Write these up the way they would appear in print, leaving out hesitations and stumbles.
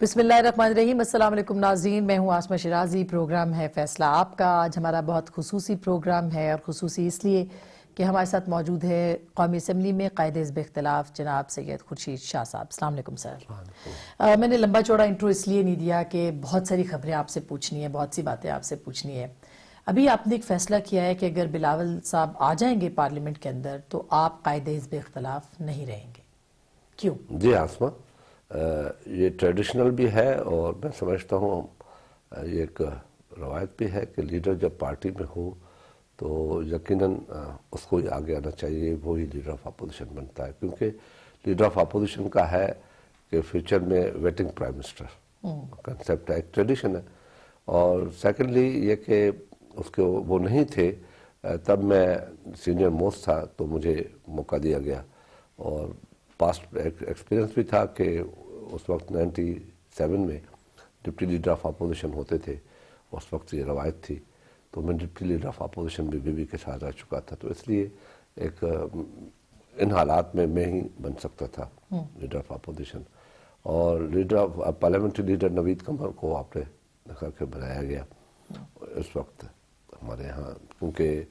بسم اللہ الرحمن الرحیم۔ السلام علیکم ناظرین، میں ہوں آسمہ شیرازی۔ پروگرام ہے فیصلہ آپ کا۔ آج ہمارا بہت خصوصی پروگرام ہے، اور خصوصی اس لیے کہ ہمارے ساتھ موجود ہے قومی اسمبلی میں قائد حزب اختلاف جناب سید خورشید شاہ صاحب۔ السلام علیکم سر۔ میں نے لمبا چوڑا انٹرو اس لیے نہیں دیا کہ بہت ساری خبریں آپ سے پوچھنی ہیں، بہت سی باتیں آپ سے پوچھنی ہے۔ ابھی آپ نے ایک فیصلہ کیا ہے کہ اگر بلاول صاحب آ جائیں گے پارلیمنٹ کے اندر تو آپ قائد حزب اختلاف نہیں رہیں گے، کیوں؟ جی آسمہ، یہ ٹریڈیشنل بھی ہے، اور میں سمجھتا ہوں یہ ایک روایت بھی ہے کہ لیڈر جب پارٹی میں ہو تو یقیناً اس کو ہی آگے آنا چاہیے، وہی لیڈر آف اپوزیشن بنتا ہے، کیونکہ لیڈر آف اپوزیشن کا ہے کہ فیوچر میں ویٹنگ پرائم منسٹر کنسیپٹ ہے، ایک ٹریڈیشن ہے۔ اور سیکنڈلی یہ کہ اس کے وہ نہیں تھے، تب میں سینئر موسٹ تھا تو مجھے موقع دیا گیا، اور پاسٹ ایکسپیرینس بھی تھا کہ اس وقت 97 میں ڈپٹی لیڈر آف اپوزیشن ہوتے تھے، اس وقت یہ روایت تھی، تو میں ڈپٹی لیڈر آف اپوزیشن بھی بی بی کے ساتھ رہ چکا تھا، تو اس لیے ایک ان حالات میں ہی بن سکتا تھا لیڈر آف اپوزیشن۔ اور لیڈر آف پارلیمنٹری لیڈر نوید قمر کو آپ نے دکھا کے بنایا گیا اس وقت ہمارے ہاں، کیونکہ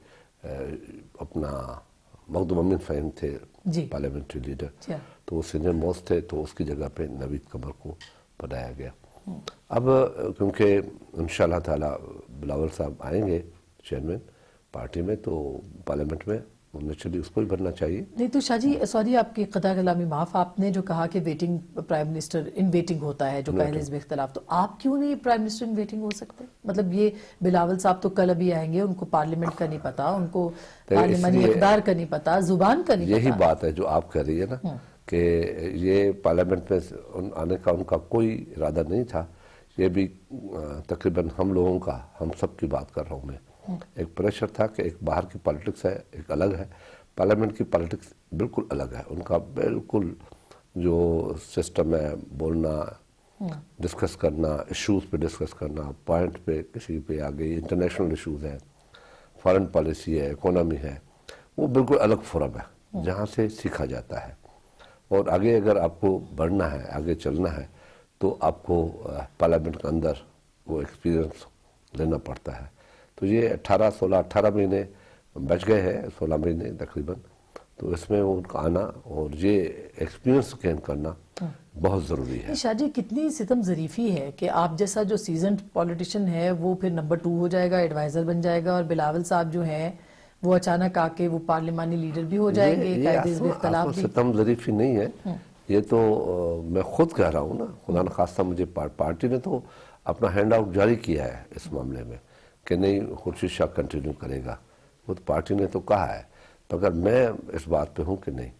اپنا مخدوم امین فہیم تھے پارلیمنٹری لیڈر، تو وہ سینئر موسٹ تھے، تو اس کی جگہ پہ نوید قمر کو بنایا گیا۔ اب کیونکہ انشاءاللہ تعالی بلاول صاحب آئیں گے چیئرمین پارٹی میں، تو پارلیمنٹ میں نیچرلی اس کو ہی بننا چاہیے۔ نہیں تو شاہ جی، سوری آپ کی قطع کلامی معاف، آپ نے جو کہا کہ waiting prime minister in waiting ہوتا ہے جو قائد حزب اختلاف، تو آپ کیوں نہیں پرائم منسٹر ان ویٹنگ ہو سکتے؟ مطلب یہ بلاول صاحب تو کل ابھی آئیں گے، ان کو پارلیمنٹ کا نہیں پتا، ان کو پارلیمانی اقدار کا نہیں پتا، زبان کا نہیں پتا۔ یہی بات ہے جو آپ کہہ رہی ہے نا، کہ یہ پارلیمنٹ میں آنے کا ان کا کوئی ارادہ نہیں تھا۔ یہ بھی تقریباً ہم لوگوں کا، ہم سب کی بات کر رہا ہوں میں، ایک پریشر تھا کہ ایک باہر کی پالیٹکس ہے، ایک الگ ہے، پارلیمنٹ کی پالیٹکس بالکل الگ ہے، ان کا بالکل جو سسٹم ہے، بولنا، ڈسکس کرنا، ایشوز پہ ڈسکس کرنا، پوائنٹ پہ کسی پہ آگے، انٹرنیشنل ایشوز ہیں، فارن پالیسی ہے، اکانومی ہے، وہ بالکل الگ فورم ہے جہاں سے سیکھا جاتا ہے۔ اور آگے اگر آپ کو بڑھنا ہے، آگے چلنا ہے، تو آپ کو پارلیمنٹ کے اندر وہ ایکسپیرینس لینا پڑتا ہے۔ تو یہ 18 مہینے بچ گئے ہیں، 16 مہینے تقریباً، تو اس میں ان کا آنا اور یہ ایکسپیرینس گین کرنا بہت ضروری ہے۔ شاہ جی، کتنی ستم ظریفی ہے کہ آپ جیسا جو سیزنڈ پولیٹیشین ہے وہ پھر نمبر 2 ہو جائے گا، ایڈوائزر بن جائے گا، اور بلاول صاحب جو ہیں وہ اچانک آ کے وہ پارلیمانی لیڈر بھی ہو جائیں گے، قائد حزب اختلاف بھی۔ ستم ظریفی نہیں ہے، یہ تو میں خود کہہ رہا ہوں نا، خدا نخواستہ مجھے پارٹی نے تو اپنا ہینڈ آؤٹ جاری کیا ہے اس معاملے میں کہ نہیں، خورشید شاہ کنٹینیو کرے گا، وہ تو پارٹی نے تو کہا ہے، مگر میں اس بات پہ ہوں کہ نہیں،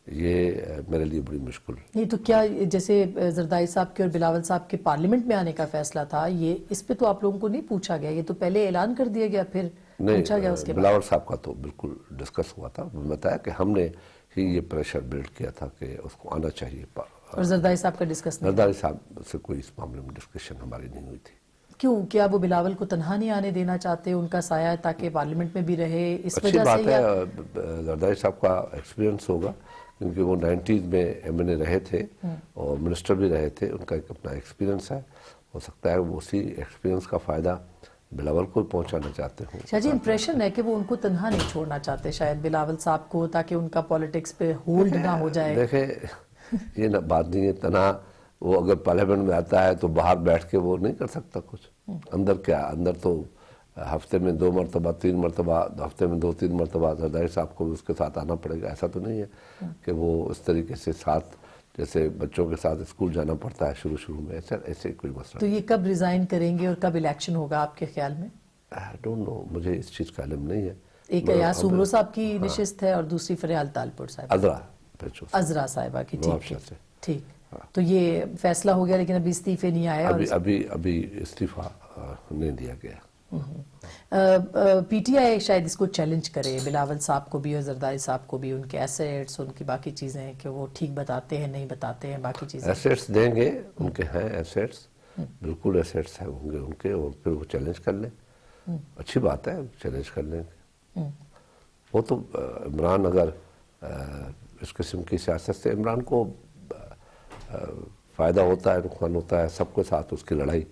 یہ میرے لیے بڑی مشکل۔ نہیں تو کیا جیسے زرداری صاحب کے اور بلاول صاحب کے پارلیمنٹ میں آنے کا فیصلہ تھا، یہ اس پہ تو آپ لوگوں کو نہیں پوچھا گیا؟ یہ تو پہلے اعلان کر دیا گیا، پھر پوچھا گیا اس کے بعد؟ بلاول صاحب کا تو بالکل ڈسکس ہوا تھا، بتایا کہ ہم نے ہی یہ پریشر بلڈ کیا تھا کہ اس کو آنا چاہیے۔ اور زرداری صاحب کا ڈسکس نہیں؟ زرداری صاحب سے کوئی اس معاملے میں ڈسکشن ہماری نہیں ہوئی تھی۔ کیوں؟ کیا وہ بلاول کو تنہا نہیں آنے دینا چاہتے، ان کا سایہ تاکہ پارلیمنٹ میں بھی رہے، اس اچھی وجہ سے؟ بات ہے، زرداری صاحب کا ایکسپیرینس ہوگا، کیونکہ وہ 90s میں ایم این اے رہے تھے اور منسٹر بھی رہے تھے، ان کا ایک اپنا ایکسپیرینس ہے، ہو سکتا ہے وہ اسی ایکسپیرینس کا فائدہ بلاول کو پہنچانا چاہتے ہوں۔ شاہ جی، امپریشن ہے کہ وہ ان کو تنہا نہیں چھوڑنا چاہتے شاید بلاول صاحب کو، تاکہ ان کا پالیٹکس پہ ہولڈ نہ ہو جائے۔ دیکھیں، یہ بات نہیں ہے تنہا، وہ اگر پارلیمنٹ میں آتا ہے تو باہر بیٹھ کے وہ نہیں کر سکتا کچھ، اندر کیا، اندر تو ہفتے میں 2 مرتبہ 3 مرتبہ، ہفتے میں 2-3 مرتبہ زرداری صاحب کو بھی اس کے ساتھ آنا پڑے گا، ایسا تو نہیں ہے کہ وہ اس طریقے سے ساتھ، جیسے بچوں کے ساتھ اسکول جانا پڑتا ہے شروع میں، ایسے کوئی مسئلہ۔ تو یہ کب ریزائن کریں گے اور کب الیکشن ہوگا آپ کے خیال میں؟ I don't know، مجھے اس چیز کا علم نہیں ہے۔ ایک ایاز عمرو صاحب کی نشست ہے اور دوسری فریال تالپور صاحب، عذرا صاحبہ کی۔ ٹھیک، تو یہ فیصلہ ہو گیا، لیکن ابھی استعفے نہیں آئے؟ ابھی استعفیٰ نہیں دیا گیا۔ پی ٹی آئی شاید اس کو چیلنج کرے، بلاول صاحب کو بھی اور زرداری صاحب کو بھی، ان کے ایسیٹس، ان کی باقی چیزیں، کہ وہ ٹھیک بتاتے ہیں نہیں بتاتے ہیں، باقی چیزیں۔ ایسیٹس دیں گے، ان کے ہیں ایسیٹس، بالکل ایسیٹس ہیں ہوں گے ان کے، اور پھر وہ چیلنج کر لیں، اچھی بات ہے، چیلنج کر لیں گے۔ وہ تو عمران اگر اس قسم کی سیاست سے، عمران کو فائدہ ہوتا ہے نقصان ہوتا ہے، سب کے ساتھ اس کی لڑائی.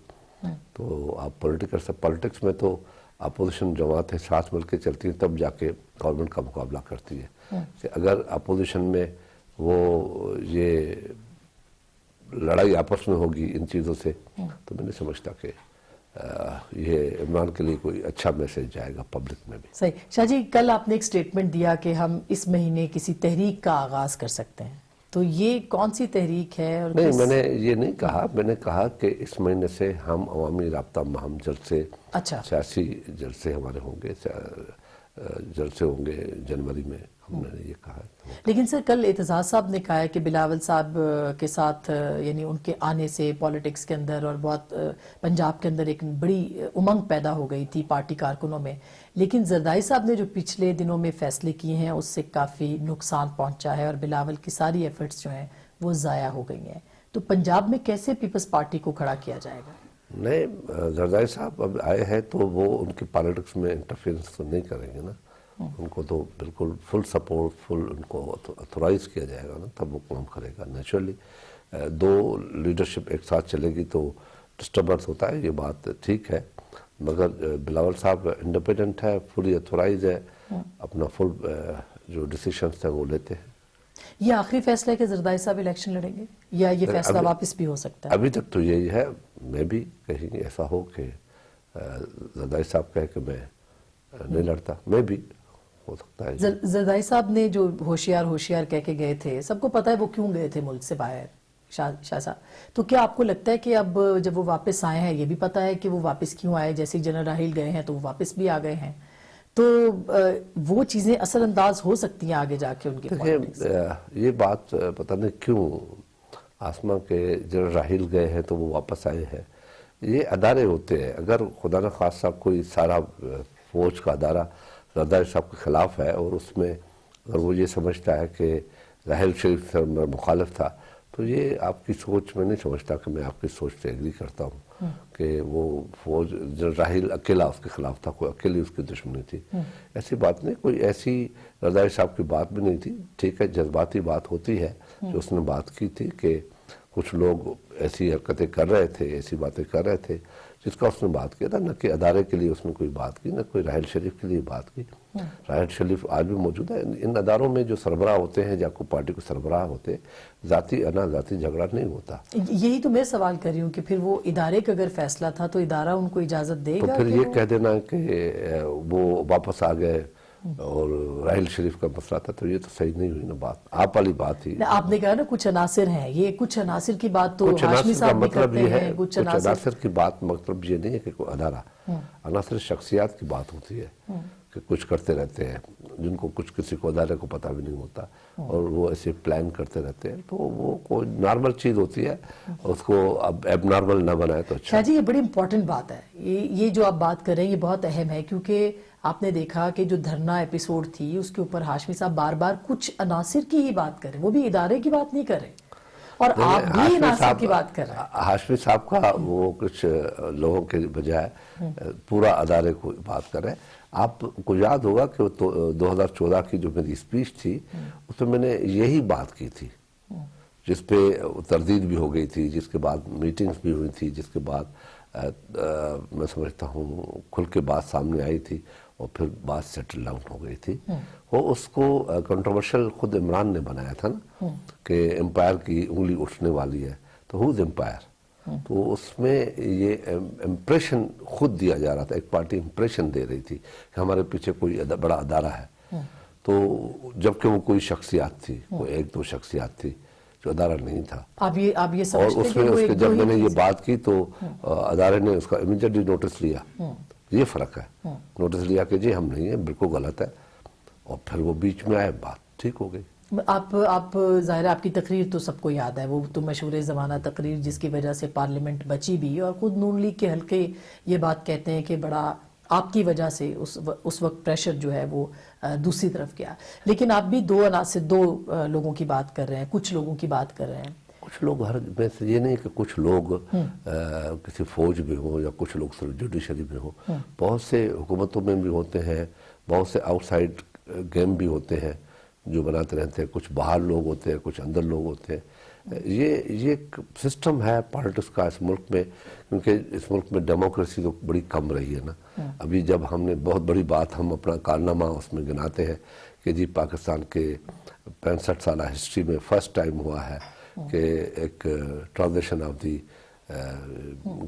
تو آپ پولیٹکس میں تو اپوزیشن جماعتیں ساتھ مل کے چلتی ہیں تب جا کے گورنمنٹ کا مقابلہ کرتی ہے. کہ اگر اپوزیشن میں وہ یہ لڑائی آپس میں ہوگی ان چیزوں سے تو میں نہیں سمجھتا کہ یہ عمران کے لیے کوئی اچھا میسج جائے گا پبلک میں بھی. صحیح. شاہ جی، کل آپ نے ایک سٹیٹمنٹ دیا کہ ہم اس مہینے کسی تحریک کا آغاز کر سکتے ہیں، تو یہ کون سی تحریک ہے؟ اور نہیں، میں نے یہ نہیں کہا. میں نے کہا کہ اس مہینے سے ہم عوامی رابطہ مہم جلسے، اچھا، سیاسی جلسے ہمارے ہوں گے، جلسے ہوں گے جنوری میں. ہم نے یہ کہا. لیکن سر کل اعتزاز صاحب نے کہا ہے کہ بلاول صاحب کے ساتھ یعنی ان کے آنے سے پالیٹکس کے اندر اور بہت پنجاب کے اندر ایک بڑی امنگ پیدا ہو گئی تھی پارٹی کارکنوں میں، لیکن زرداری صاحب نے جو پچھلے دنوں میں فیصلے کیے ہیں اس سے کافی نقصان پہنچا ہے اور بلاول کی ساری ایفرٹس جو ہیں وہ ضائع ہو گئی ہیں. تو پنجاب میں کیسے پیپلز پارٹی کو کھڑا کیا جائے گا؟ نہیں، زرداری صاحب اب آئے ہیں تو وہ ان کی پالیٹکس میں انٹرفیئرنس تو نہیں کریں گے نا. ان کو تو بالکل فل سپورٹ، فل ان کو اتھورائز کیا جائے گا نا، تب وہ کام کرے گا. نیچرلی دو لیڈرشپ ایک ساتھ چلے گی تو ڈسٹربنس ہوتا ہے، یہ بات ٹھیک ہے. مگر بلاول صاحب انڈیپینڈنٹ ہے، فلی اتھورائز ہے، اپنا فل جو ڈیسیشنس ہیں وہ لیتے ہیں. یہ آخری فیصلہ ہے کہ زرداری صاحب الیکشن لڑیں گے یا یہ فیصلہ واپس بھی ہو سکتا ہے؟ ابھی تک تو یہی ہے. میں بھی کہیں ایسا ہو کہ زرداری صاحب کہے کہ میں نہیں لڑتا، میں بھی ہو سکتا ہے. زرداری صاحب نے جو ہوشیار کہہ کے گئے تھے، سب کو پتا ہے وہ کیوں گئے تھے ملک سے باہر شاہ صاحب. تو کیا آپ کو لگتا ہے کہ اب جب وہ واپس آئے ہیں، یہ بھی پتا ہے کہ وہ واپس کیوں آئے؟ جیسے جنرل راحیل گئے ہیں تو وہ واپس بھی آ گئے ہیں، تو وہ چیزیں اثر انداز ہو سکتی ہیں آگے جا کے ان کے. یہ بات پتہ نہیں کیوں آسما کے جنرل راحیل گئے ہیں تو وہ واپس آئے ہیں. یہ ادارے ہوتے ہیں. اگر خدا نخواستہ کوئی سارا فوج کا ادارہ زرداری صاحب کے خلاف ہے اور اس میں اگر وہ یہ سمجھتا ہے کہ راحیل شریف سے مخالف تھا، تو یہ آپ کی سوچ میں نہیں سمجھتا کہ میں آپ کی سوچ سے ایگری کرتا ہوں کہ وہ فوج جنرل راحیل اکیلا اس کے خلاف تھا، کوئی اکیلی اس کی دشمنی تھی. ایسی بات نہیں، کوئی ایسی زرداری صاحب کی بات بھی نہیں تھی. ٹھیک ہے، جذباتی بات ہوتی ہے جو اس نے بات کی تھی کہ کچھ لوگ ایسی حرکتیں کر رہے تھے، ایسی باتیں کر رہے تھے جس کا اس نے بات کیا تھا. نہ کہ ادارے کے لیے اس نے کوئی بات کی، نہ کوئی راحیل شریف کے لیے بات کی. راحیل شریف آج بھی موجود ہے. ان اداروں میں جو سربراہ ہوتے ہیں یا کوئی پارٹی کے سربراہ ہوتے ہیں، ذاتی جھگڑا نہیں ہوتا. یہی تو میں سوال کر رہی ہوں کہ پھر وہ ادارے کا اگر فیصلہ تھا تو ادارہ ان کو اجازت دے گا؟ تو پھر یہ کہہ دینا کہ وہ واپس آ گئے اور راحیل شریف کا مسئلہ تھا، تو یہ تو صحیح نہیں ہوئی نا بات. آپ والی بات ہی. آپ نے کہا نا کچھ عناصر ہیں، یہ کچھ عناصر کی بات تو کچھ ہاشمی عناصر کا صاحب بھی مطلب کرتے یہ ہیں. ہے، کچھ عناصر کی بات مطلب یہ نہیں ہے کہ کوئی ادارہ. عناصر شخصیات کی بات ہوتی ہے کہ کچھ کرتے رہتے ہیں جن کو کچھ کسی کو ادارے کو پتہ بھی نہیں ہوتا اور وہ ایسے پلان کرتے رہتے ہیں. تو وہ کوئی نارمل چیز ہوتی ہے، اس کو اب ایب نارمل نہ بنائے تو اچھا. شاہ جی، یہ بڑی امپورٹنٹ بات ہے. یہ جو آپ بات کر رہے ہیں یہ بہت اہم ہے، کیونکہ آپ نے دیکھا کہ جو دھرنا ایپیسوڈ تھی اس کے اوپر ہاشمی صاحب بار بار کچھ عناصر کی ہی بات کر رہے ہیں، وہ بھی ادارے کی بات نہیں کر رہے، اور آپ بھی عناصر کی بات کر رہے ہیں. ہاشمی صاحب کا وہ کچھ لوگوں کے بجائے پورا ادارے کو بات کر رہے ہیں. آپ کو یاد ہوگا کہ 2014 کی جو میری اسپیچ تھی اس میں نے یہی بات کی تھی، جس پہ تردید بھی ہو گئی تھی، جس کے بعد میٹنگز بھی ہوئی تھی، جس کے بعد میں سمجھتا ہوں کھل کے بات سامنے آئی تھی اور پھر بات سیٹل ڈاؤن ہو گئی تھی. وہ اس کو کنٹروورشل خود عمران نے بنایا تھا نا کہ امپائر کی انگلی اٹھنے والی ہے، تو ہوز امپائر. تو اس میں یہ امپریشن خود دیا جا رہا تھا، ایک پارٹی امپریشن دے رہی تھی کہ ہمارے پیچھے کوئی بڑا ادارہ ہے. تو جبکہ وہ کوئی شخصیات تھی، کوئی ایک دو شخصیات تھی، جو ادارہ نہیں تھا. آپ یہ اور سمجھتے اس میں ہیں کہ جب میں نے یہ بات کی تو ادارے نے اس کا امیڈیٹلی نوٹس لیا. یہ فرق ہے، نوٹس لیا کہ جی ہم نہیں ہیں، بالکل غلط ہے، اور پھر وہ بیچ میں آئے، بات ٹھیک ہو گئی. آپ ظاہر آپ کی تقریر تو سب کو یاد ہے، وہ تو مشہور زمانہ تقریر جس کی وجہ سے پارلیمنٹ بچی بھی، اور خود نون لیگ کے حلقے یہ بات کہتے ہیں کہ بڑا آپ کی وجہ سے اس وقت پریشر جو ہے وہ دوسری طرف گیا. لیکن آپ بھی دو لوگوں کی بات کر رہے ہیں، کچھ لوگوں کی بات کر رہے ہیں. کچھ لوگ میں سے یہ نہیں کہ کچھ لوگ کسی فوج میں ہوں یا کچھ لوگ صرف جوڈیشری میں ہوں. بہت سے حکومتوں میں بھی ہوتے ہیں، بہت سے آؤٹ سائڈ گیم بھی ہوتے ہیں جو بناتے رہتے ہیں. کچھ باہر لوگ ہوتے ہیں، کچھ اندر لوگ ہوتے ہیں. یہ ایک سسٹم ہے پالیٹکس کا اس ملک میں، کیونکہ اس ملک میں ڈیموکریسی تو بڑی کم رہی ہے نا. ابھی جب ہم نے بہت بڑی بات ہم اپنا کارنامہ اس میں گناتے ہیں کہ جی پاکستان کے 65 سالہ ہسٹری میں فرسٹ ٹائم ہوا ہے کہ ایک ٹرانزیشن آف دی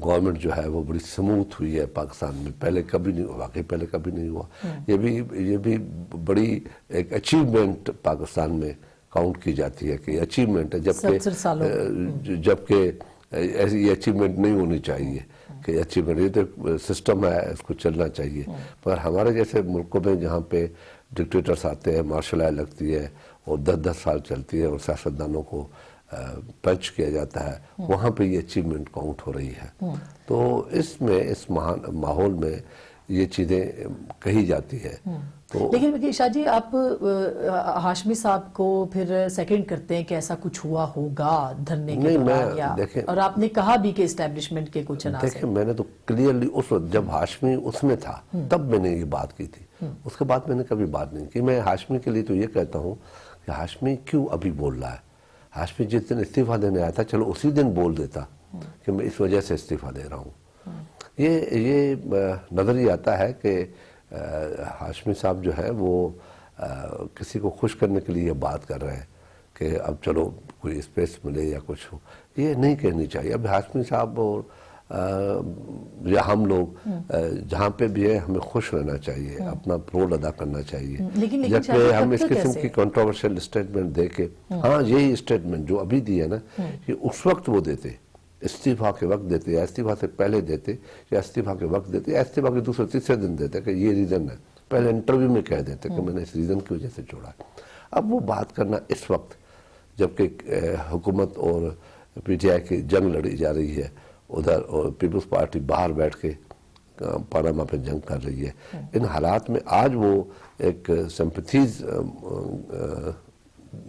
گورنمنٹ جو ہے وہ بڑی سموتھ ہوئی ہے پاکستان میں. پہلے کبھی نہیں ہوا، واقعی پہلے کبھی نہیں ہوا. یہ بھی بڑی ایک اچیومنٹ پاکستان میں کاؤنٹ کی جاتی ہے کہ یہ اچیومنٹ ہے، جبکہ ایسی یہ اچیومنٹ نہیں ہونی چاہیے کہ اچیومنٹ، یہ تو سسٹم ہے، اس کو چلنا چاہیے. مگر ہمارے جیسے ملکوں میں جہاں پہ ڈکٹیٹرس آتے ہیں، مارشل لاء لگتی ہے اور 10 سال چلتی ہے اور سیاستدانوں کو پنچ کیا جاتا ہے، وہاں پہ یہ اچیومنٹ کاؤنٹ ہو رہی ہے. تو اس ماحول میں یہ چیزیں کہی جاتی ہے. لیکن شاہ جی آپ ہاشمی صاحب کو پھر سیکنڈ کرتے ہیں کہ ایسا کچھ ہوا ہوگا دھرنے کے دوران، اور آپ نے کہا بھی کہ اسٹیبلشمنٹ کے کچھ عناصر. دیکھیں میں نے تو کلیئرلی اس وقت جب ہاشمی اس میں تھا تب میں نے یہ بات کی تھی، اس کے بعد میں نے کبھی بات نہیں کی. میں ہاشمی کے لیے تو یہ کہتا ہوں کہ ہاشمی کیوں ابھی بول رہا ہے؟ ہاشمی جس دن استعفیٰ دینے آیا تھا چلو اسی دن بول دیتا کہ میں اس وجہ سے استعفیٰ دے رہا ہوں. یہ نظر ہی آتا ہے کہ ہاشمی صاحب جو ہے وہ کسی کو خوش کرنے کے لیے بات کر رہے ہیں کہ اب چلو کوئی اسپیس ملے یا کچھ ہو. یہ نہیں کہنی چاہیے. اب ہاشمی صاحب اور یا ہم لوگ جہاں پہ بھی ہیں ہمیں خوش رہنا چاہیے، اپنا رول ادا کرنا چاہیے. جبکہ ہم اس قسم کی کنٹروورشل اسٹیٹمنٹ دے کے، ہاں یہی اسٹیٹمنٹ جو ابھی دی ہے نا، یہ اس وقت وہ دیتے، استعفیٰ کے وقت دیتے یا استعفیٰ سے پہلے دیتے یا استعفیٰ کے وقت دیتے یا استعفیٰ کے دوسرے تیسرے دن دیتے کہ یہ ریزن ہے. پہلے انٹرویو میں کہہ دیتے کہ میں نے اس ریزن کی وجہ سے چھوڑا. اب وہ بات کرنا اس وقت جبکہ حکومت اور پی ٹی آئی کی جنگ لڑی جا رہی ہے ادھر، اور پیپلز پارٹی باہر بیٹھ کے پاناما پہ جنگ کر رہی ہے، ان حالات میں آج وہ ایک سمپتھیز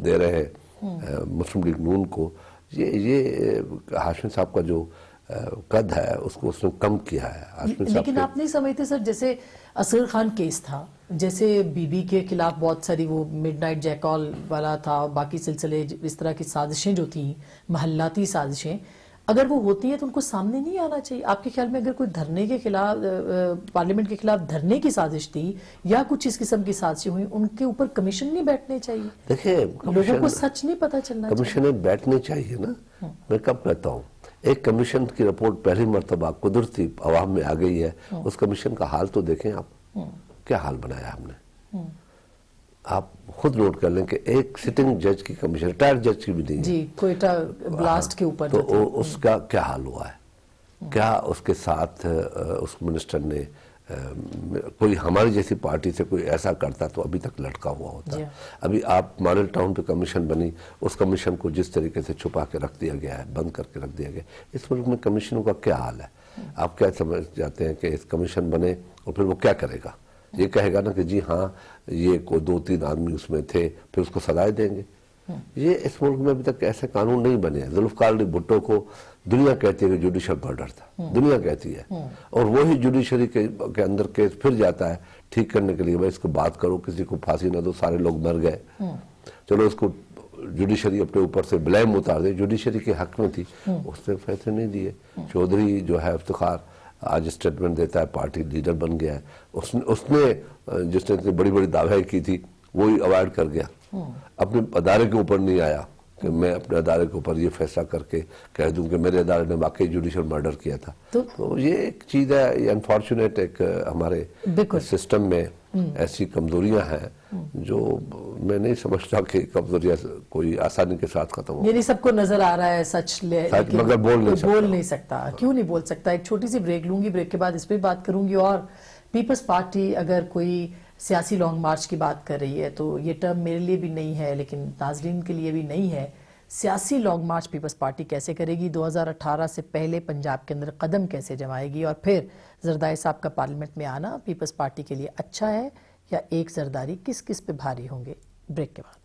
دے رہے ہیں مسلم لیگ نون کو. یہ ہاشمی صاحب کا جو قد ہے اس کو اس نے کم کیا ہے. لیکن آپ نہیں سمجھتے سر، جیسے اصغر خان کیس تھا، جیسے بی بی کے خلاف بہت ساری وہ مڈ نائٹ جیکال والا تھا، باقی سلسلے اس طرح کی سازشیں جو تھیں، محلاتی سازشیں، اگر وہ ہوتی ہیں تو ان کو سامنے نہیں آنا چاہیے؟ آپ کے خیال میں اگر کوئی دھرنے کے خلاف، پارلیمنٹ کے خلاف دھرنے کی سازش تھی یا کچھ اس قسم کی سازشیں ہوئی، ان کے اوپر کمیشن نہیں بیٹھنے چاہیے؟ دیکھیں لوگوں کو سچ نہیں پتا چلنا چاہیے. کمیشنیں بیٹھنے چاہیے نا. میں کب کہتا ہوں ایک کمیشن کی رپورٹ پہلی مرتبہ قدرتی عوام میں آ گئی ہے، اس کمیشن کا حال تو دیکھیں آپ، کیا حال بنایا ہم نے. آپ خود نوٹ کر لیں کہ ایک سٹنگ جج کی کمیشن، ریٹائرڈ جج کی بھی نہیں ہے جی، کوئٹہ بلاسٹ کے اوپر، تو اس کا کیا حال ہوا ہے؟ کیا اس کے ساتھ اس منسٹر نے کوئی ہماری جیسی پارٹی سے کوئی ایسا کرتا تو ابھی تک لٹکا ہوا ہوتا. ابھی آپ ماڈل ٹاؤن پہ کمیشن بنی، اس کمیشن کو جس طریقے سے چھپا کے رکھ دیا گیا ہے، بند کر کے رکھ دیا گیا، اس ملک میں کمیشنوں کا کیا حال ہے؟ آپ کیا سمجھ جاتے ہیں کہ اس کمیشن بنے اور پھر وہ کیا کرے گا؟ یہ کہے گا نا کہ جی ہاں یہ کوئی 2-3 آدمی اس میں تھے، پھر اس کو سزائے دیں گے. یہ اس ملک میں ابھی تک ایسے قانون نہیں بنے ہیں. ذوالفقار علی بھٹو کو دنیا کہتی ہے کہ جوڈیشل مرڈر تھا، دنیا کہتی ہے، اور وہی جوڈیشری کے اندر کیس پھر جاتا ہے ٹھیک کرنے کے لیے، بھائی اس کو بات کرو، کسی کو پھانسی نہ دو، سارے لوگ مر گئے، چلو اس کو جوڈیشری اپنے اوپر سے بلیم اتار دے. جوڈیشری کے حق میں تھی، اس نے فیصلے نہیں دیے. چودھری جو ہے افتخار آج اسٹیٹمنٹ دیتا ہے، پارٹی لیڈر بن گیا ہے. اس نے جس نے بڑی بڑی دعویٰ کی تھی وہی اوائڈ کر گیا، اپنے ادارے کے اوپر نہیں آیا کہ میں اپنے ادارے کے اوپر یہ فیصلہ کر کے کہہ دوں کہ میرے ادارے نے واقعی جوڈیشل مرڈر کیا تھا. تو یہ ایک چیز ہے، یہ انفارچونیٹ ایک ہمارے سسٹم میں ایسی کمزوریاں ہیں جو میں نہیں سمجھتا کہ کمزوریاں کوئی آسانی کے ساتھ ختم ہو. یعنی سب کو نظر آ رہا ہے سچ، مگر بول نہیں سکتا. کیوں نہیں بول سکتا؟ ایک چھوٹی سی بریک لوں گی، بریک کے بعد اس پہ بات کروں گی. اور پیپلز پارٹی اگر کوئی سیاسی لانگ مارچ کی بات کر رہی ہے تو یہ ٹرم میرے لیے بھی نہیں ہے لیکن ناظرین کے لیے بھی نہیں ہے. سیاسی لانگ مارچ پیپلز پارٹی کیسے کرے گی؟ 2018 سے پہلے پنجاب کے اندر قدم کیسے جمائے گی؟ اور پھر زرداری صاحب کا پارلیمنٹ میں آنا پیپلز پارٹی کے لیے اچھا ہے یا ایک زرداری کس پہ بھاری ہوں گے؟ بریک کے بعد.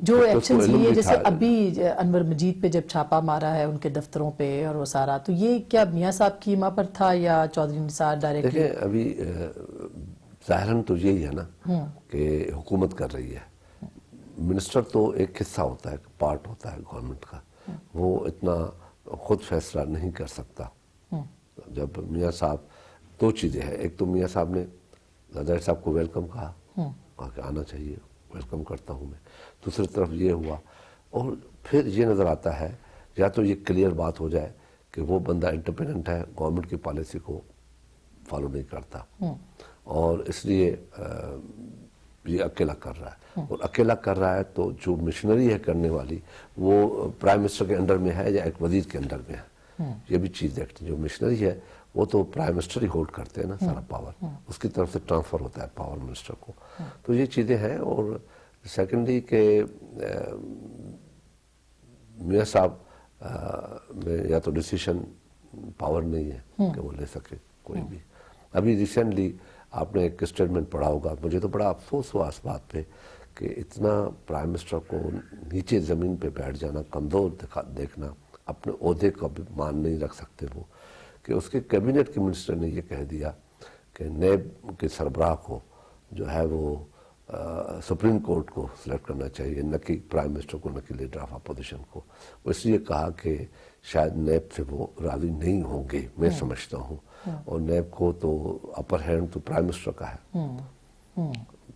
جو ایکشنز لیے جیسے ابھی انور مجید پہ جب چھاپا مارا ہے ان کے دفتروں پہ اور وہ سارا، تو یہ کیا میاں صاحب کی ماں پر تھا یا چودھری نثار ڈائریکٹلی؟ دیکھیں ابھی ظاہراً تو یہی ہے نا کہ حکومت کر رہی ہے، منسٹر تو ایک حصہ ہوتا ہے، پارٹ ہوتا ہے گورنمنٹ کا، وہ اتنا خود فیصلہ نہیں کر سکتا۔ جب میاں صاحب، دو چیزیں ہیں، ایک تو میاں صاحب نے زرداری صاحب کو ویلکم کہا کہ آنا چاہیے، ویلکم کرتا ہوں میں، دوسری طرف یہ ہوا، اور پھر یہ نظر آتا ہے یا تو یہ کلیئر بات ہو جائے کہ وہ بندہ انڈیپینڈنٹ ہے، گورنمنٹ کی پالیسی کو فالو نہیں کرتا اور اس لیے یہ اکیلا کر رہا ہے، اور اکیلا کر رہا ہے تو جو مشنری ہے کرنے والی وہ پرائم منسٹر کے انڈر میں ہے یا ایک وزیر کے انڈر میں ہے، یہ بھی چیز دیکھتے ہیں۔ جو مشنری ہے وہ تو پرائم منسٹر ہی ہولڈ کرتے ہیں نا سارا پاور، اس کی طرف سے ٹرانسفر ہوتا ہے پاور منسٹر کو، تو یہ چیزیں ہیں۔ اور سیکنڈلی کہ میاں صاحب میں یا تو ڈیسیشن پاور نہیں ہے کہ وہ لے سکے کوئی بھی۔ ابھی ریسنٹلی آپ نے ایک اسٹیٹمنٹ پڑھا ہوگا، مجھے تو بڑا افسوس ہوا اس بات پہ کہ اتنا پرائم منسٹر کو نیچے زمین پہ بیٹھ جانا، کمزور دیکھنا، اپنے عہدے کا بھی مان نہیں رکھ سکتے وہ، کہ اس کے کیبنٹ کے منسٹر نے یہ کہہ دیا کہ نیب کے سربراہ کو جو ہے وہ سپریم کورٹ کو سلیکٹ کرنا چاہیے، نہ کہ پرائم منسٹر کو، نہ کہ لیڈر آف اپوزیشن کو۔ اس لیے کہا کہ شاید نیب سے وہ راضی نہیں ہوں گے، میں سمجھتا ہوں، اور نیب کو تو اپر ہینڈ تو پرائم منسٹر کا ہے،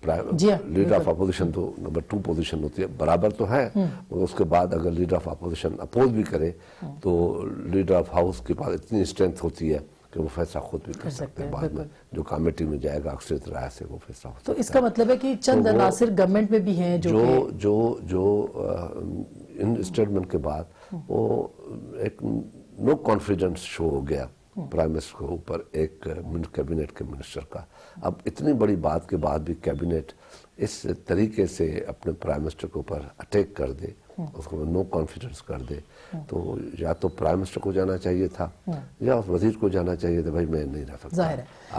لیڈر آف اپوزیشن تو نمبر 2 پوزیشن ہوتی ہے، برابر تو ہے، مگر اس کے بعد اگر لیڈر آف اپوزیشن اپوز بھی کرے تو لیڈر آف ہاؤس کے پاس اتنی اسٹرینتھ ہوتی ہے کہ وہ فیصلہ خود بھی کر سکتے ہیں، بعد میں جو کمیٹی میں جائے گا اکثریت رائے سے وہ فیصلہ ہو سکتا ہے۔ تو اس کا مطلب ہے کہ چند عناصر گورنمنٹ میں بھی ہیں جو ان اسٹیٹمنٹ کے بعد وہ ایک نو کانفیڈنس شو ہو گیا پرائم منسٹر کے اوپر ایک کیبنٹ کے منسٹر کا۔ اب اتنی بڑی بات کے بعد بھی کیبنٹ اس طریقے سے اپنے پرائم منسٹر کے اوپر اٹیک کر دے، اس کو نو کانفیڈنس کر دے، تو یا تو پرائم منسٹر کو جانا چاہیے تھا یا اس وزیر کو جانا چاہیے تھا، بھائی میں نہیں رہ سکتا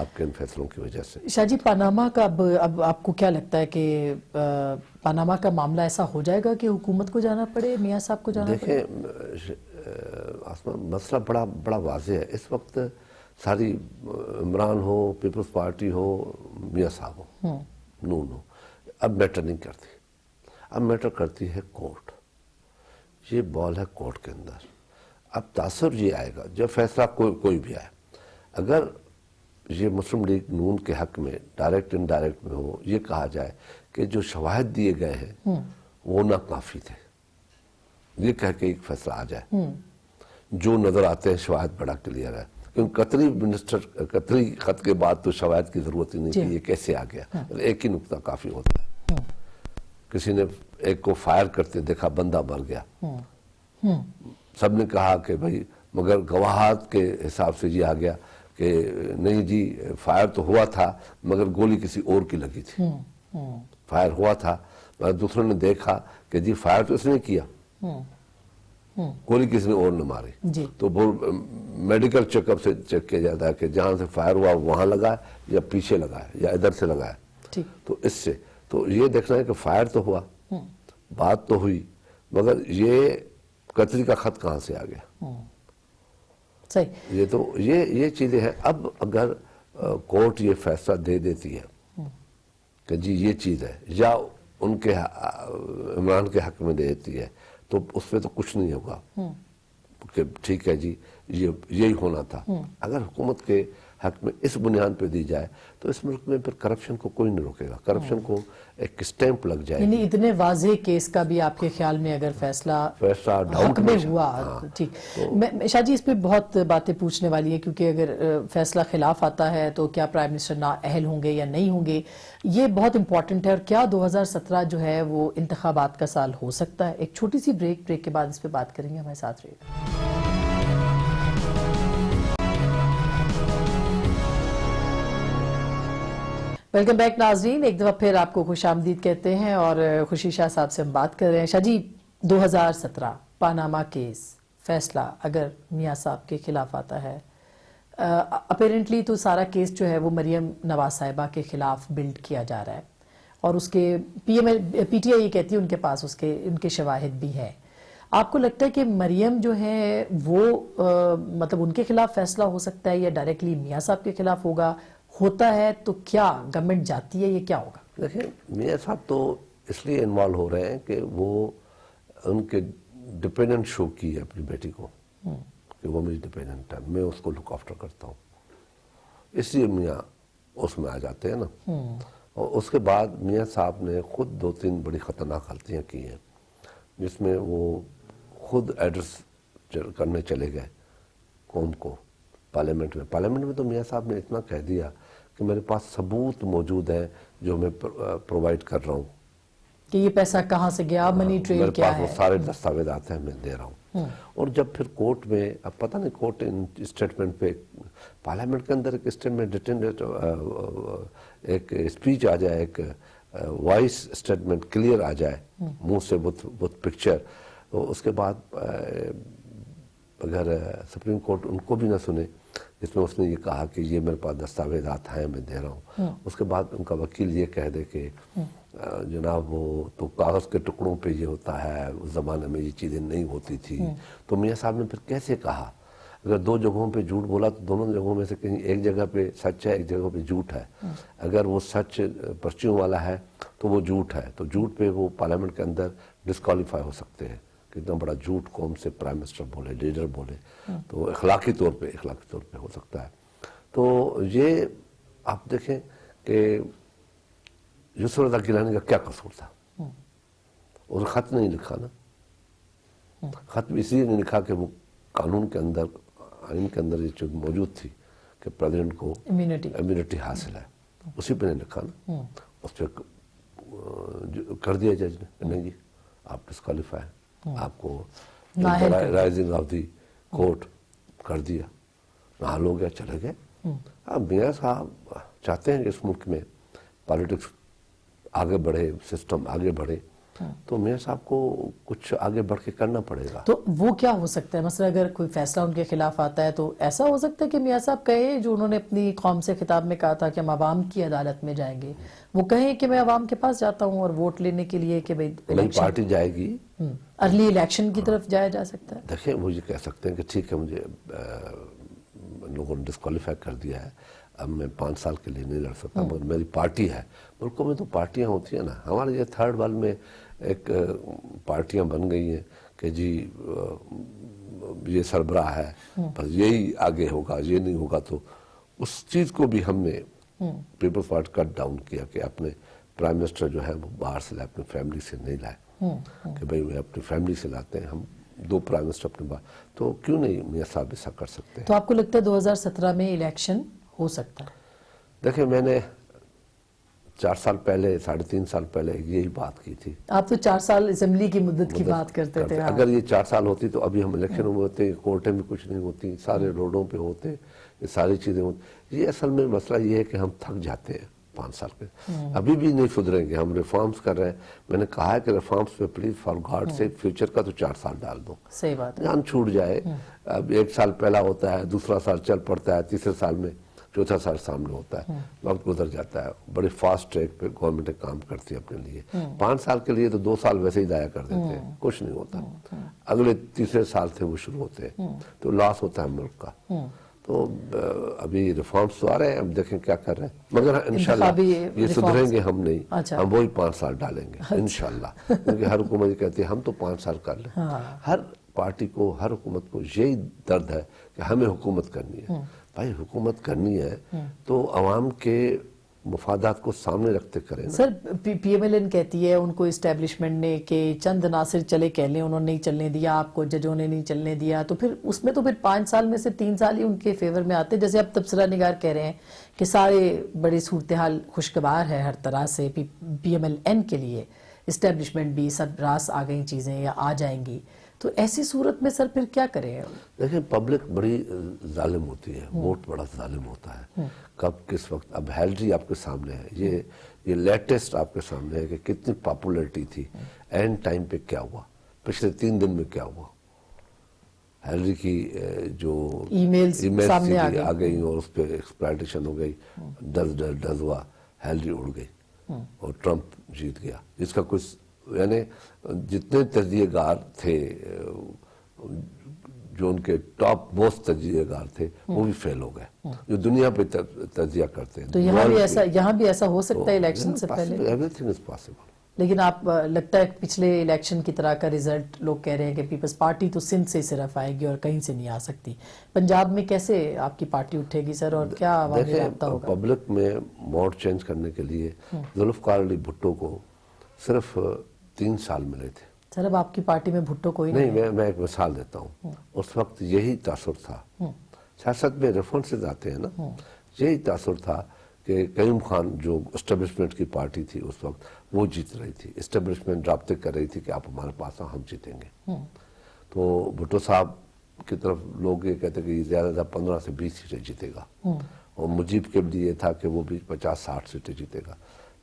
آپ کے ان فیصلوں کی وجہ سے۔ شاہ جی، پاناما کا اب آپ کو کیا لگتا ہے کہ پاناما کا معاملہ ایسا ہو جائے گا کہ حکومت کو جانا پڑے، میاں صاحب کو جانا پڑے؟ دیکھیں مسئلہ بڑا واضح ہے اس وقت، ساری عمران ہو، پیپلز پارٹی ہو، میاں صاحب ہو، نون ہو، اب میٹر نہیں کرتی، اب میٹر کرتی ہے کورٹ۔ یہ بال ہے کورٹ کے اندر۔ اب تاثر یہ آئے گا جب فیصلہ کوئی بھی آئے، اگر یہ مسلم لیگ نون کے حق میں ڈائریکٹ انڈائریکٹ میں ہو، یہ کہا جائے کہ جو شواہد دیے گئے ہیں وہ ناکافی تھے، یہ کہہ کے ایک فیصلہ آ جائے، جو نظر آتے ہیں شواہد بڑا کلیئر ہے، کیونکہ قطری خط کے بعد تو شواہد کی ضرورت ہی نہیں تھی، یہ کیسے آ گیا، ایک ہی نقطہ کافی ہوتا ہے۔ کسی نے ایک کو فائر کرتے دیکھا، بندہ مر گیا، سب نے کہا کہ بھائی، مگر گواہات کے حساب سے یہ آ گیا کہ نہیں جی فائر تو ہوا تھا مگر گولی کسی اور کی لگی تھی، فائر ہوا تھا مگر دوسروں نے دیکھا کہ جی فائر تو اس نے کیا، گولی کسی نے اور نہ ماری، تو میڈیکل چیک اپ سے چیک کیا جاتا ہے کہ جہاں سے فائر ہوا وہاں لگا ہے یا پیچھے لگا ہے یا ادھر سے لگا ہے، تو اس سے تو یہ دیکھنا ہے کہ فائر تو ہوا، بات تو ہوئی، مگر یہ قطری کا خط کہاں سے آ گیا، یہ تو یہ چیزیں ہیں۔ اب اگر کورٹ یہ فیصلہ دے دیتی ہے کہ جی یہ چیز ہے، یا ان کے عمران کے حق میں دے دیتی ہے، تو اس پہ تو کچھ نہیں ہوگا کہ ٹھیک ہے جی یہی ہونا تھا۔ اگر حکومت کے حق میں اس بنیاد پہ دی جائے تو اس ملک میں پھر کرپشن کو کوئی نہیں روکے گا، کرپشن کو ایک سٹیمپ لگ جائے گی۔ یعنی اتنے واضح کیس کا بھی آپ کے خیال میں اگر فیصلہ حق میں ہوا، ٹھیک۔ شاہ جی، اس پہ بہت باتیں پوچھنے والی ہیں، کیونکہ اگر فیصلہ خلاف آتا ہے تو کیا پرائم منسٹر نااہل ہوں گے یا نہیں ہوں گے، یہ بہت امپورٹنٹ ہے۔ اور کیا 2017 جو ہے وہ انتخابات کا سال ہو سکتا ہے؟ ایک چھوٹی سی بریک کے بعد اس پہ بات کریں گے، ہمارے ساتھ رہیے گا۔ ویلکم بیک ناظرین، ایک دفعہ پھر آپ کو خوش آمدید کہتے ہیں، اور خوشی شاہ صاحب سے ہم بات کر رہے ہیں۔ شاہ جی، 2017 پاناما کیس فیصلہ اگر میاں صاحب کے خلاف آتا ہے، اپیرنٹلی تو سارا کیس جو ہے وہ مریم نواز صاحبہ کے خلاف بلڈ کیا جا رہا ہے، اور اس کے پی ٹی آئی یہ کہتی ہے ان کے پاس ان کے شواہد بھی ہیں. آپ کو لگتا ہے کہ مریم جو ہے وہ مطلب ان کے خلاف فیصلہ ہو سکتا ہے یا ڈائریکٹلی میاں صاحب کے خلاف ہوتا ہے تو کیا گورنمنٹ جاتی ہے, یہ کیا ہوگا؟ دیکھیں میاں صاحب تو اس لیے انوالو ہو رہے ہیں کہ وہ ان کے ڈپینڈنٹ شو کی ہے اپنی بیٹی کو کہ وہ میری ڈپینڈنٹ ہے, میں اس کو لک آفٹر کرتا ہوں, اس لیے میاں اس میں آ جاتے ہیں نا. اور اس کے بعد میاں صاحب نے خود 2-3 بڑی خطرناک غلطیاں کی ہیں جس میں وہ خود ایڈریس کرنے چلے گئے قوم کو پارلیمنٹ میں تو میاں صاحب نے اتنا کہہ دیا کہ میرے پاس ثبوت موجود ہے جو میں پرووائڈ کر رہا ہوں کہ یہ پیسہ کہاں سے گیا, منی ٹریل کیا ہے, میرے پاس وہ سارے دستاویزات ہیں, میں دے رہا ہوں. اور جب پھر کورٹ میں, اب پتہ نہیں کورٹ اسٹیٹمنٹ پہ پارلیمنٹ کے اندر ایک اسٹیٹمنٹ ایک اسپیچ آ جائے, ایک وائس اسٹیٹمنٹ کلیئر آ جائے منہ سے وتھ پکچر, اس کے بعد اگر سپریم کورٹ ان کو بھی نہ سنے جس میں اس نے یہ کہا کہ یہ میرے پاس دستاویزات ہیں میں دے رہا ہوں, اس کے بعد ان کا وکیل یہ کہہ دے کہ جناب وہ تو کاغذ کے ٹکڑوں پہ یہ ہوتا ہے, اس زمانے میں یہ چیزیں نہیں ہوتی تھی, تو میاں صاحب نے پھر کیسے کہا؟ اگر 2 جگہوں پہ جھوٹ بولا تو دونوں جگہوں میں سے کہیں ایک جگہ پہ سچ ہے, ایک جگہ پہ جھوٹ ہے. اگر وہ سچ پرچیوں والا ہے تو وہ جھوٹ ہے, تو جھوٹ پہ وہ پارلیمنٹ کے اندر ڈسکوالیفائی ہو سکتے ہیں. کتنا بڑا جھوٹ قوم سے پرائم منسٹر بولے, لیڈر بولے, تو اخلاقی طور پہ ہو سکتا ہے. تو یہ آپ دیکھیں کہ یوسف رضا گیلانی کا کیا قصور تھا؟ اور خط نہیں لکھا نا, خط اس لیے نہیں لکھا کہ وہ قانون کے اندر, آئین کے اندر یہ چیز موجود تھی کہ پریزیڈنٹ کو امیونٹی حاصل ہے, اسی پہ نہیں لکھا نا, اس پہ کر دیا جج نے نہیں جی آپ ڈسکوالیفائی ہیں, آپ کو رائزنگ آف دی کورٹ کر دیا, نحال ہو گیا, چلے گئے. اب میاں صاحب چاہتے ہیں کہ اس ملک میں پالیٹکس آگے بڑھے, سسٹم آگے بڑھے, تو میاں صاحب کو کچھ آگے بڑھ کے کرنا پڑے گا. تو وہ کیا ہو سکتا ہے؟ مثلا اگر کوئی فیصلہ ان کے خلاف آتا ہے تو ایسا ہو سکتا ہے کہ میاں صاحب کہے جو انہوں نے اپنی قوم سے خطاب میں کہا تھا کہ ہم عوام کی عدالت میں جائیں گے, وہ کہیں کہ میں عوام کے پاس جاتا ہوں اور ووٹ لینے کے لیے کہ نئی پارٹی جائے گی, ارلی الیکشن کی طرف جایا جا سکتا ہے. دیکھیں وہ یہ کہہ سکتے ہیں کہ ٹھیک ہے مجھے لوگوں نے ڈسکوالیفائی کر دیا ہے, اب میں 5 سال کے لیے نہیں لڑ سکتا, مگر میری پارٹی ہے. ملکوں میں تو پارٹیاں ہوتی ہیں نا, ہمارے یہ 3rd ورلڈ میں ایک پارٹیاں بن گئی ہیں کہ جی یہ سربراہ ہے, بس یہی آگے ہوگا, یہ نہیں ہوگا. تو اس چیز کو بھی ہم نے پیپلز پارٹی کٹ ڈاؤن کیا کہ اپنے پرائم منسٹر جو ہے وہ باہر سے لائے, اپنی فیملی سے نہیں لائے, کہ بھئی وہ اپنی فیملی سے لاتے ہیں, ہم 2 پرائم منسٹر اپنے باہر, تو کیوں نہیں میاں صاحب ایسا کر سکتے ہیں. تو آپ کو لگتا ہے 2017 میں الیکشن ہو سکتا ہے؟ دیکھیں میں نے 4 سال پہلے, 3.5 سال پہلے یہی بات کی تھی. آپ تو 4 سال اسمبلی کی مدت کی بات کرتے تھے. اگر یہ 4 سال ہوتی تو ابھی ہم الیکشن میں ہوتے, کورٹیں بھی کچھ نہیں ہوتی, سارے روڈوں پہ ہوتے, یہ ساری چیزیں ہوتی. یہ اصل میں مسئلہ یہ ہے کہ ہم تھک جاتے ہیں 5 سال کے, ابھی بھی نہیں سدھریں گے. ہم ریفارمز کر رہے ہیں, میں نے کہا ہے کہ ریفارمز پہ پلیز فار گاڈ سے فیوچر کا تو 4 سال ڈال دو, صحیح بات ہے, جان چھوٹ جائے. اب 1 سال پہلا ہوتا ہے, دوسرا سال چل پڑتا ہے, تیسرے سال میں چوتھا سال سامنے ہوتا ہے, وقت گزر جاتا ہے. بڑے فاسٹ ٹریک پہ گورنمنٹ کام کرتی ہے اپنے لیے. 5 سال کے لیے تو 2 سال ویسے ہی ضائع کر دیتے ہیں, کچھ نہیں ہوتا. اگلے تیسرے سال سے وہ شروع ہوتے ہیں, تو لاس ہوتا ہے ملک کا. تو ابھی ریفارمز تو آ رہے ہیں, اب دیکھیں کیا کر رہے ہیں, مگر انشاءاللہ یہ سدھریں گے ہم نہیں, ہم وہی 5 سال ڈالیں گے انشاءاللہ. کیونکہ ہر حکومت یہ کہتی ہے ہم تو 5 سال کر لیں. ہر پارٹی کو, ہر حکومت کو یہی درد ہے کہ ہمیں حکومت کرنی ہے. بھائی حکومت کرنی ہے تو عوام کے مفادات کو سامنے رکھتے کریں. سر پی ایم ایل این کہتی ہے ان کو اسٹیبلشمنٹ نے کہ چند عناصر چلے کہہ لیں, انہوں نے نہیں چلنے دیا, آپ کو ججوں نے نہیں چلنے دیا, تو پھر اس میں تو پھر 5 سال میں سے 3 سال ہی ان کے فیور میں آتے. جیسے اب تبصرہ نگار کہہ رہے ہیں کہ سارے بڑی صورتحال خوشگوار ہے ہر طرح سے پی ایم ایل این کے لیے, اسٹیبلشمنٹ بھی سب راس آ گئی چیزیں یا آ جائیں گی, تو ایسی صورت میں سر پھر کیا کریں؟ دیکھیں پبلک بڑی ظالم ہوتی ہے, ووٹ بڑا ظالم ہوتا ہے, کب کس وقت. اب ہیلری آپ کے سامنے ہے, یہ لیٹسٹ آپ کے سامنے ہے کہ کتنی پاپولیرٹی تھی, اینڈ ٹائم پہ کیا ہوا, پچھلے 3 دن میں کیا ہوا. ہیلری کی جو ای میلز آ گئی اور اس پہ ایکسپلائٹیشن ہو گئی, ڈز ہوا, ہیلری اڑ گئی. اور ٹرمپ جیت گیا. اس کا کچھ یعنی جتنے تجزیہ کار تھے جو ان کے ٹاپ موسٹ تجزیہ کار تھے وہ بھی فیل ہو گئے جو دنیا پہ تجزیہ کرتے ہیں. تو یہاں بھی ایسا ہو سکتا ہے الیکشن سے پہلے؟ Every is possible. لیکن آپ لگتا ہے پچھلے الیکشن کی طرح کا رزلٹ لوگ کہہ رہے ہیں کہ پیپلز پارٹی تو سندھ سے صرف آئے گی اور کہیں سے نہیں آ سکتی. پنجاب میں کیسے آپ کی پارٹی اٹھے گی سر اور کیا عوامی رابطہ ہوگا؟ پبلک میں موڈ چینج کرنے کے لیے ذوالفقار علی بھٹو کو صرف 3 سال ملے تھے. سر اب آپ کی پارٹی میں بھٹو کوئی نہیں. میں ایک مثال دیتا ہوں. اس وقت یہی تاثر تھا, سیاست میں ریفرنسز آتے ہیں نا, یہی تاثر تھا کہ قیوم خان جو اسٹیبلشمنٹ کی پارٹی تھی اس وقت وہ جیت رہی تھی. اسٹیبلشمنٹ رابطے کر رہی تھی کہ آپ ہمارے پاس ہم جیتیں گے. تو بھٹو صاحب کی طرف لوگ یہ کہتے کہ زیادہ زیادہ 15 سے 20 سیٹیں جیتے گا, اور مجیب کے لیے یہ تھا کہ وہ بھی 50-60 سیٹیں جیتے گا.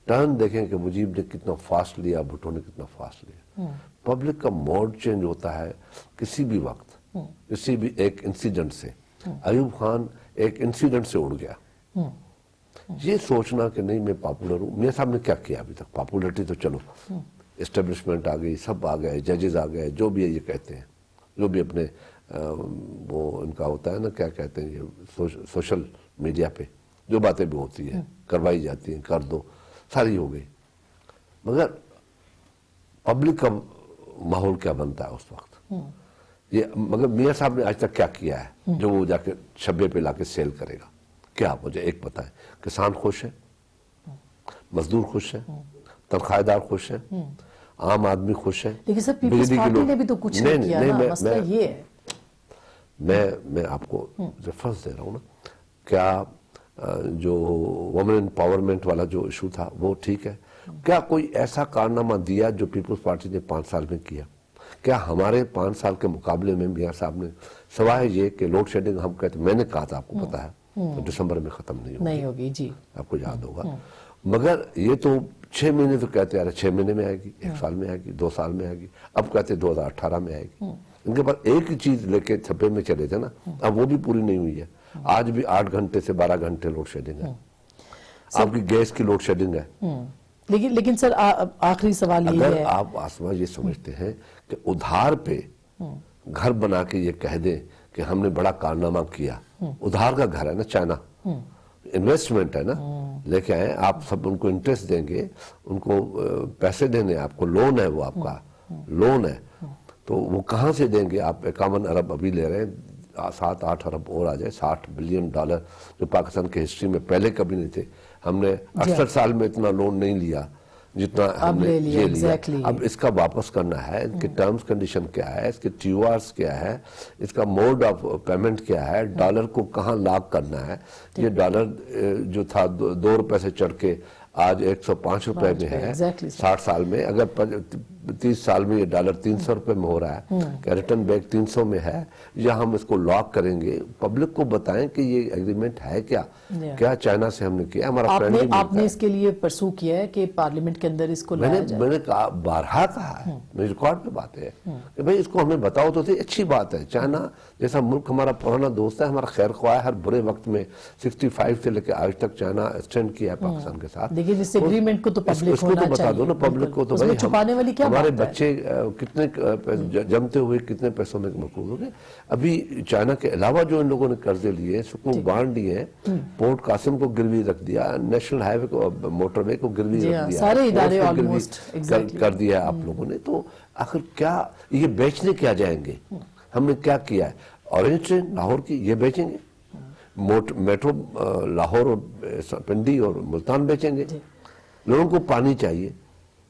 ٹرن دیکھیں کہ مجیب نے کتنا فاسٹ لیا, بھٹو نے کتنا فاسٹ لیا. پبلک کا موڈ چینج ہوتا ہے کسی بھی وقت, کسی بھی ایک انسیڈنٹ سے. ایوب خان ایک انسیڈنٹ سے اڑ گیا. یہ سوچنا کہ نہیں میں پاپولر ہوں. میاں صاحب نے کیا کیا ابھی تک؟ پاپولرٹی تو چلو اسٹیبلشمنٹ آ گئی, سب آ گئے, ججز آ گئے, جو بھی ہے یہ کہتے ہیں, جو بھی اپنے وہ ان کا ہوتا ہے نا کیا کہتے ہیں یہ سوشل میڈیا پہ جو باتیں بھی ہوتی ہیں کروائی جاتی ہیں, کر دو, ساری ہو گئی. مگر پبلک کا ماحول کیا بنتا ہے اس وقت یہ؟ مگر میاں صاحب نے آج تک کیا کیا ہے جو وہ جا کے شبے پہ لا کے سیل کرے گا؟ کیا مجھے ایک بتائیں. کسان خوش ہے, مزدور خوش ہے, تنخواہ دار خوش ہے, عام آدمی خوش ہے. لیکن سر پیپلز پارٹی نے بھی تو کچھ نہیں کیا نا, مسئلہ یہ ہے. میں آپ کو ریفرنس دے رہا ہوں نا. کیا جو وومن امپاورمنٹ والا جو ایشو تھا وہ ٹھیک ہے؟ کیا کوئی ایسا کارنامہ دیا جو پیپلز پارٹی نے 5 سال میں کیا؟ کیا ہمارے 5 سال کے مقابلے میں میاں صاحب نے سوائے یہ کہ لوڈ شیڈنگ ہم کہتے, میں نے کہا تھا آپ کو پتا ہے دسمبر میں ختم نہیں ہوگی, جی آپ کو یاد ہوگا. مگر یہ تو 6 مہینے تو کہتے ہیں 6 مہینے میں آئے گی, 1 سال میں آئے گی, 2 سال میں آئے گی. اب کہتے 2018 میں آئے گی. ان کے پاس ایک ہی چیز لے کے چھپے میں چلے تھے نا, اب وہ بھی پوری نہیں ہوئی ہے. آج بھی 8 گھنٹے سے 12 گھنٹے لوڈ شیڈنگ ہے. آپ کی گیس کی لوڈ شیڈنگ ہے. لیکن سر آخری سوال یہ ہے, اگر آپ آسما یہ سمجھتے ہیں کہ ادھار پہ گھر بنا کے یہ کہہ دیں کہ ہم نے بڑا کارنامہ کیا, ادھار کا گھر ہے نا, چائنا انویسٹمنٹ ہے نا, لے کے آئے آپ سب, ان کو انٹرسٹ دیں گے, ان کو پیسے دینے, آپ کو لون ہے, وہ آپ کا لون ہے, تو وہ کہاں سے دیں گے آپ؟ 51 ارب ابھی لے رہے ہیں, 7-8 ارب اور آ جائے, $60 بلین جو پاکستان کے ہسٹری میں پہلے کبھی نہیں تھے. ہم نے 68 سال میں اتنا لون نہیں لیا جتنا ہم نے یہ لیا. اب اس کا واپس کرنا ہے, ان کے ٹرمز کنڈیشن کیا ہے, اس کے ٹیوارز کیا ہے, اس کا موڈ آف پیمنٹ کیا ہے, ڈالر کو کہاں لاک کرنا ہے. یہ ڈالر جو تھا 2 روپے سے چڑھ کے آج 105 روپے میں ہے 60 سال میں. اگر 30 سال میں یہ ڈالر 300 روپے میں ہو رہا ہے, کہ ریٹرن بیک 300 میں ہے, یا ہم اس کو لاک کریں گے. پبلک کو بتائیں کہ یہ ایگریمنٹ ہے کیا چائنا سے ہم نے کیا. ہمارا فرینڈ آپ نے اس کے لیے پرسو کیا ہے کہ پارلیمنٹ کے اندر اس کو لایا جائے؟ میں نے کہا, بارہا کہا ہے, میری ریکارڈ پہ بات ہے کہ بھئی اس کو ہمیں بتاؤ تو تھی. اچھی بات ہے, چائنا جیسا ملک ہمارا پرانا دوست ہے, ہمارا خیر خواہ ہے, ہر برے وقت میں 65 سے لے کے آج تک چائنا اسٹینڈ کیا ہے پاکستان کے ساتھ. لیکن اس ایگریمنٹ کو تو پبلک ہونا چاہیے. بتا دو نا پبلک کو, تو اس میں چھپانے والی کیا ہمارے بچے کتنے جمتے ہوئے کتنے پیسوں میں مقروض ہو گئے. ابھی چائنا کے علاوہ جو ان لوگوں نے قرضے لیے, سکوک بانڈ لیے, پورٹ قاسم کو گروی رکھ دیا, نیشنل ہائی وے کو, موٹر وے کو گروی رکھ دیا, سارے ادارے آلموسٹ کر دیا آپ لوگوں نے. تو آخر کیا یہ بیچنے کیا جائیں گے؟ ہم نے کیا کیا ہے؟ اورنج ٹرین لاہور کی یہ بیچیں گے, میٹرو لاہور اور پنڈی اور ملتان بیچیں گے. لوگوں کو پانی چاہیے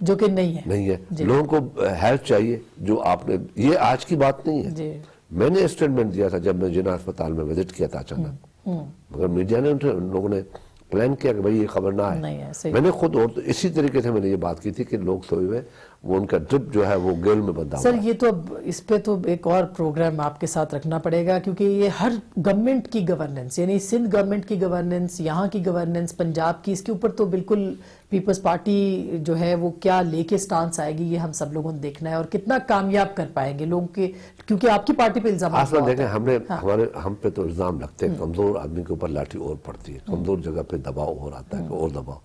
جو کہ نہیں ہے. لوگوں کو ہیلتھ چاہیے جو آپ نے, یہ آج کی بات نہیں ہے. میں نے اسٹیٹمنٹ دیا تھا جب میں جناح اسپتال میں وزٹ کیا تھا اچانک, مگر میڈیا نے ان لوگوں نے پلان کیا کہ بھئی یہ خبر نہ آئے. میں نے خود, اور اسی طریقے سے میں نے یہ بات کی تھی کہ لوگ سوئے ہوئے, وہ ان کا ڈرپ جو ہے وہ گیل میں بندھا ہوا. سر یہ تو اب اس پہ تو ایک اور پروگرام آپ کے ساتھ رکھنا پڑے گا, کیونکہ یہ ہر گورنمنٹ کی گورننس, یعنی سندھ گورنمنٹ کی گورننس, یہاں کی گورننس, پنجاب کی, اس کے اوپر تو بالکل پیپلز پارٹی جو ہے وہ کیا لے کے سٹانس آئے گی, یہ ہم سب لوگوں نے دیکھنا ہے, اور کتنا کامیاب کر پائیں گے لوگوں کے, کیونکہ آپ کی پارٹی پہ الزامات دیکھیں ہم پہ تو الزام لگتے ہیں, کمزور آدمی کے اوپر لاٹھی اور پڑتی ہے, کمزور جگہ پہ دباؤ اور آتا ہے کہ اور دباؤ.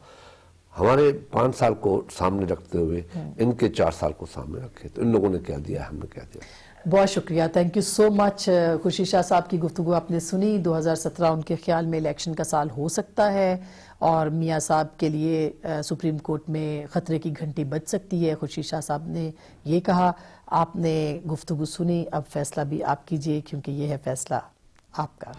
ہمارے 5 سال کو سامنے رکھتے ہوئے ان کے 4 سال کو سامنے رکھے، تو ان لوگوں نے کیا دیا، ہم نے کیا دیا۔ بہت شکریہ، تھینک یو سو مچ۔ خورشید شاہ صاحب کی گفتگو آپ نے سنی۔ 2017 ان کے خیال میں الیکشن کا سال ہو سکتا ہے اور میاں صاحب کے لیے سپریم کورٹ میں خطرے کی گھنٹی بج سکتی ہے۔ خورشید شاہ صاحب نے یہ کہا، آپ نے گفتگو سنی، اب فیصلہ بھی آپ کیجئے کیونکہ یہ ہے فیصلہ آپ کا۔